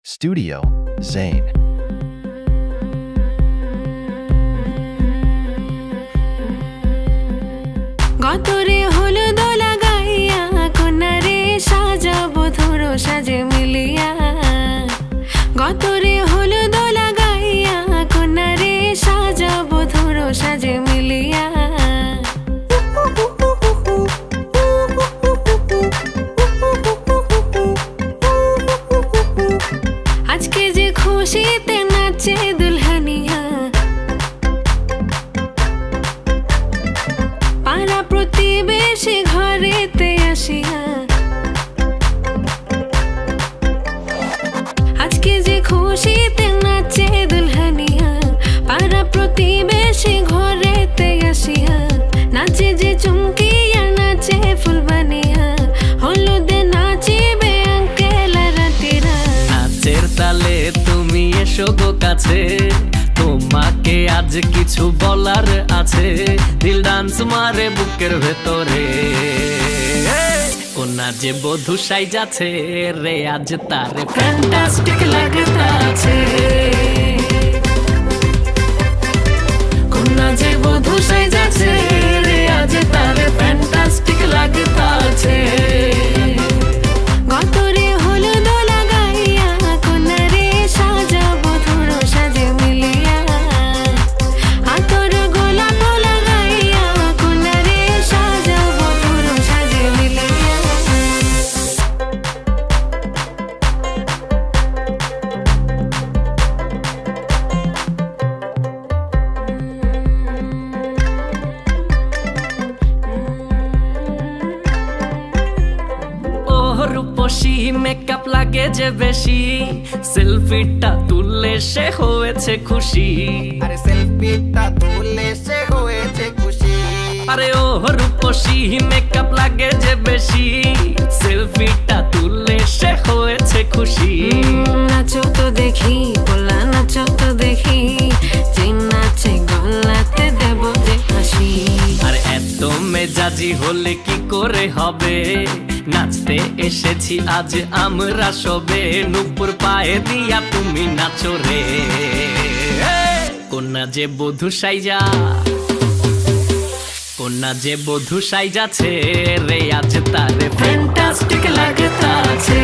Studio Zane. গতরে হলুদ লাগাইয়া কোনারে সাজাবো ধরো সাজে মিলিয়া গতরে হলুদ লাগাইয়া কোনারে সাজাবো ধরো সাজে মিলিয়া আজকে যে খুশিতে নাচে দুলহানিয়া পাড়া প্রতিবেশী ঘরেতে আসিয়া আজকে যে খুশিতে নাচে দুলহানিয়া পাড়া প্রতিবেশী ঘরেতে আসিয়া নাচে যে চুমকিয়া নাচে ফুলবানিয়া হলুদে নাচিবে আঙ্কেল রাতিরা নাচের তালে তুমি এসো গো কাছে তোমাকে আজ কিছু বলার আছে দিল ডান্স মারে বুকের ভেতরে কোনা যে বধূ সাইজাছে রে আজ তারে ফ্যান্টাস্টিক লাগতাছে কোনা যে বধূ সাইজাছে রে আজ তারে ফ্যান্টাস্টিক লাগতাছে গতরে হলুদ লাগাইয়া কোনারে সাজাবো ধরো সাজে মিলিয়া আতর গোলাপ লাগাইয়া কোনারে সাজাবো ধরো সাজে মিলিয়া রূপসী মেকআপ লাগে যে বেশি সেলফিটা তুললে সে হয়েছে খুশি আরে সেলফিটা তুললে সে হয়েছে খুশি আরে ও রূপসী মেকআপ লাগে যে বেশি সেলফিটা তুললে সে হয়েছে খুশি নাচো তো দেখি বলা নাচো তো দেখি যে নাচে গলাতে দেব যে হাসি আর এত মেজাজি হলে কি করে হবে নাচতে এসেছি আজ আমরা সবে নুপুর পায়ে দিয়া তুমি নাচো রে কোনা যে বধূ সাইজা কোনা যে বধূ সাইজাছে রে আজ তারে ফ্যান্টাস্টিক লাগতাছে